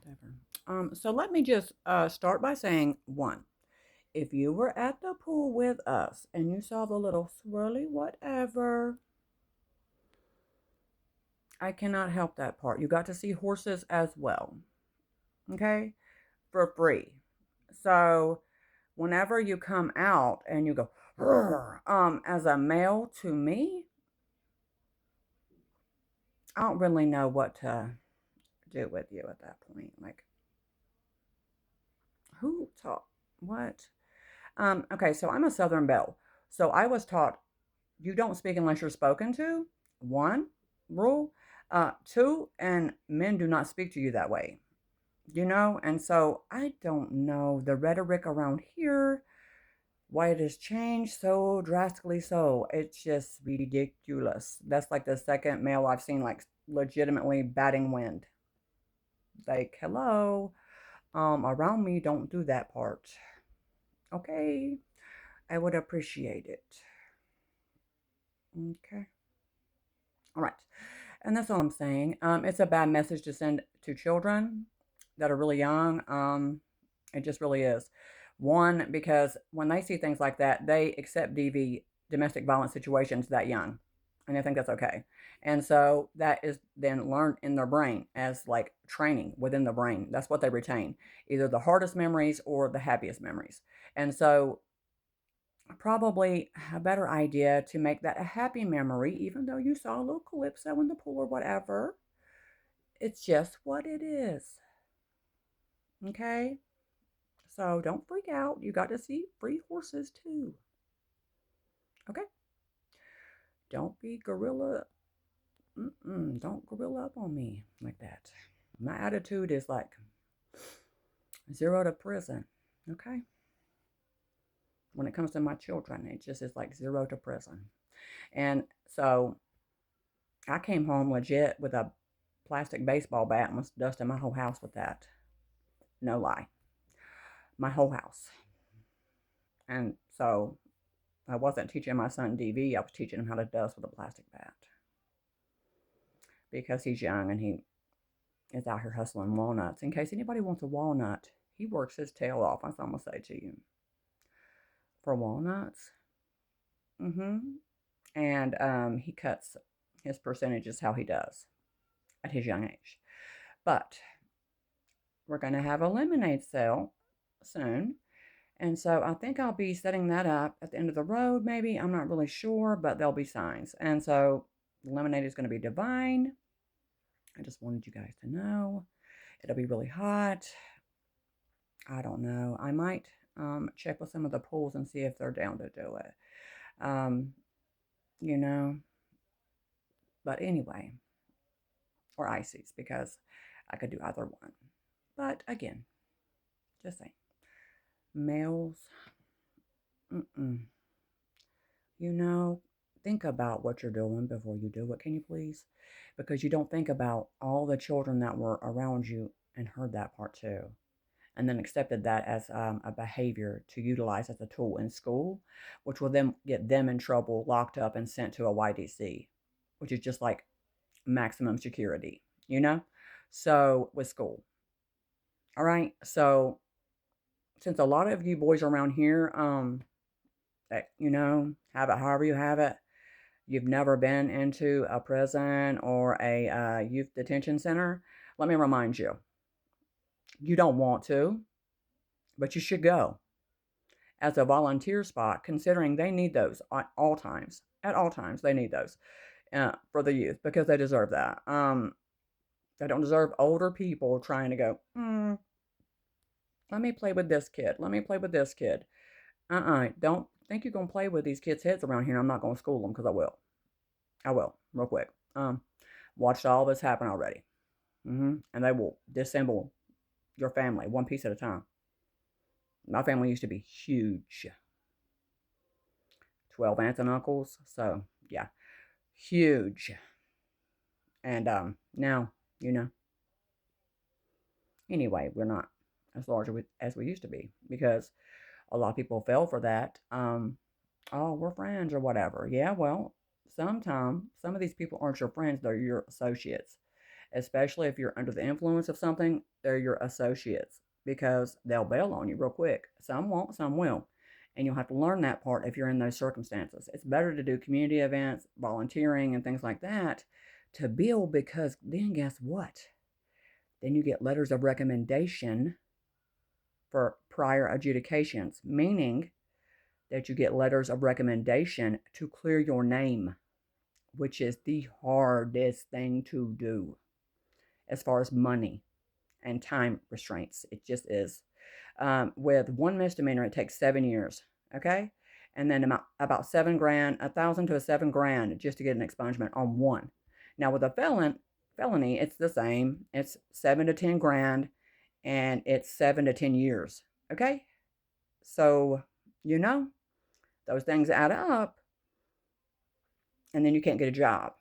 whatever. So let me just start by saying one. If you were at the pool with us and you saw the little swirly whatever, I cannot help that part. You got to see horses as well, okay? For free. So whenever you come out and you go, as a male to me, I don't really know what to do with you at that point. Like, who taught what? Okay, so I'm a Southern Belle. So I was taught you don't speak unless you're spoken to. One rule. Two, and men do not speak to you that way. And so I don't know the rhetoric around here, why it has changed so drastically. So it's just ridiculous. That's like the second male I've seen like legitimately batting wind. Like, hello, around me, don't do that part. Okay, I would appreciate it. Okay. All right. And that's all I'm saying. It's a bad message to send to children that are really young. It just really is. One, because when they see things like that, they accept DV, domestic violence situations, that young. And I think that's okay. And so that is then learned in their brain as like training within the brain. That's what they retain, either the hardest memories or the happiest memories. And so probably a better idea to make that a happy memory, even though you saw a little calypso in the pool or whatever. It's just what it is. Okay? So don't freak out. You got to see free horses too. Okay? Don't be gorilla. Don't gorilla up on me like that. My attitude is like 0 to prison. Okay? When it comes to my children, it just is like 0 to prison. And so I came home legit with a plastic baseball bat and was dusting my whole house with that. No lie. My whole house. And so I wasn't teaching my son DV, I was teaching him how to dust with a plastic bat. Because he's young and he is out here hustling walnuts. In case anybody wants a walnut, he works his tail off, that's what I'm going to say to you. For walnuts. Mm-hmm. And he cuts his percentages how he does at his young age. But we're going to have a lemonade sale soon. And so I think I'll be setting that up at the end of the road, maybe. I'm not really sure, but there'll be signs. And so the lemonade is going to be divine. I just wanted you guys to know. It'll be really hot. I don't know. I might check with some of the pools and see if they're down to do it. Um, you know, but anyway, or ices because I could do either one. But again, just saying, males, mm-mm. You know, think about what you're doing before you do it, can you please? Because you don't think about all the children that were around you and heard that part too, and then accepted that as a behavior to utilize as a tool in school, which will then get them in trouble, locked up, and sent to a YDC, which is just like maximum security, you know? So, with school. All right. So, since a lot of you boys around here, that, have it however you have it, you've never been into a prison or a youth detention center, let me remind you, you don't want to, but you should go as a volunteer spot, considering they need those at all times. At all times, they need those for the youth because they deserve that. They don't deserve older people trying to go, let me play with this kid. Let me play with this kid. Don't think you're going to play with these kids' heads around here. I'm not going to school them because I will. I will, real quick. Watched all this happen already. And they will disassemble your family one piece at a time. My family used to be huge. 12 aunts and uncles. So, yeah, huge. And now, anyway, we're not as large as we used to be because a lot of people fell for that. Oh, we're friends or whatever. Yeah, well, sometimes some of these people aren't your friends, they're your associates. especially if you're under the influence of something, they're your associates because they'll bail on you real quick. Some won't, some will. And you'll have to learn that part if you're in those circumstances. It's better to do community events, volunteering, and things like that to build, because then guess what? Then you get letters of recommendation for prior adjudications, meaning that you get letters of recommendation to clear your name, which is the hardest thing to do as far as money and time restraints. It just is. With one misdemeanor, it takes 7 years. Okay. And then about $7,000, 1,000 to $7,000 just to get an expungement on one. Now with a felony, it's the same. It's 7 to 10 grand, and it's 7 to 10 years. Okay. So, those things add up, and then you can't get a job.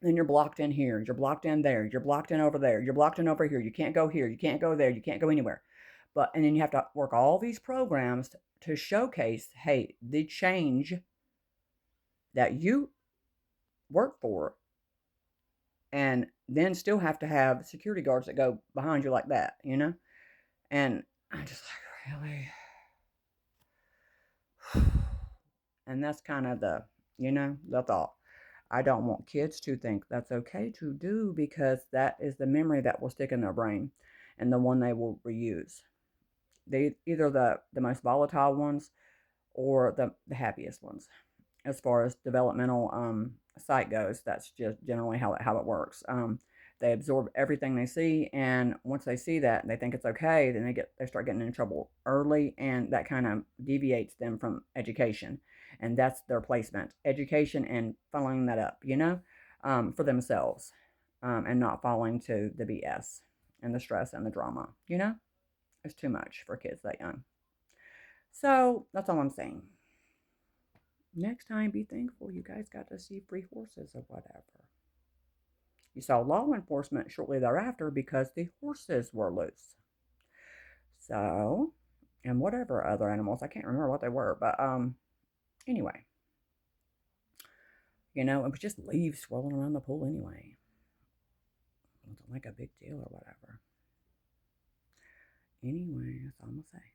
Then you're blocked in here, you're blocked in there, you're blocked in over there, you're blocked in over here. You can't go here, you can't go there, you can't go anywhere. And then you have to work all these programs to showcase, hey, the change that you work for, and then still have to have security guards that go behind you like that, And I'm just like, really? And that's kind of the thought. I don't want kids to think that's okay to do, because that is the memory that will stick in their brain and the one they will reuse. Either the most volatile ones or the happiest ones. As far as developmental sight goes, that's just generally how it works. They absorb everything they see, and once they see that, they think it's okay, then they start getting in trouble early, and that kind of deviates them from education. And that's their placement, education, and following that up, for themselves, and not falling to the BS and the stress and the drama, It's too much for kids that young. So that's all I'm saying. Next time, be thankful you guys got to see free horses or whatever. You saw law enforcement shortly thereafter because the horses were loose. So, and whatever other animals, I can't remember what they were, but anyway. It was just leaves swirling around the pool anyway. It wasn't like a big deal or whatever. Anyway, that's all I'm going to say.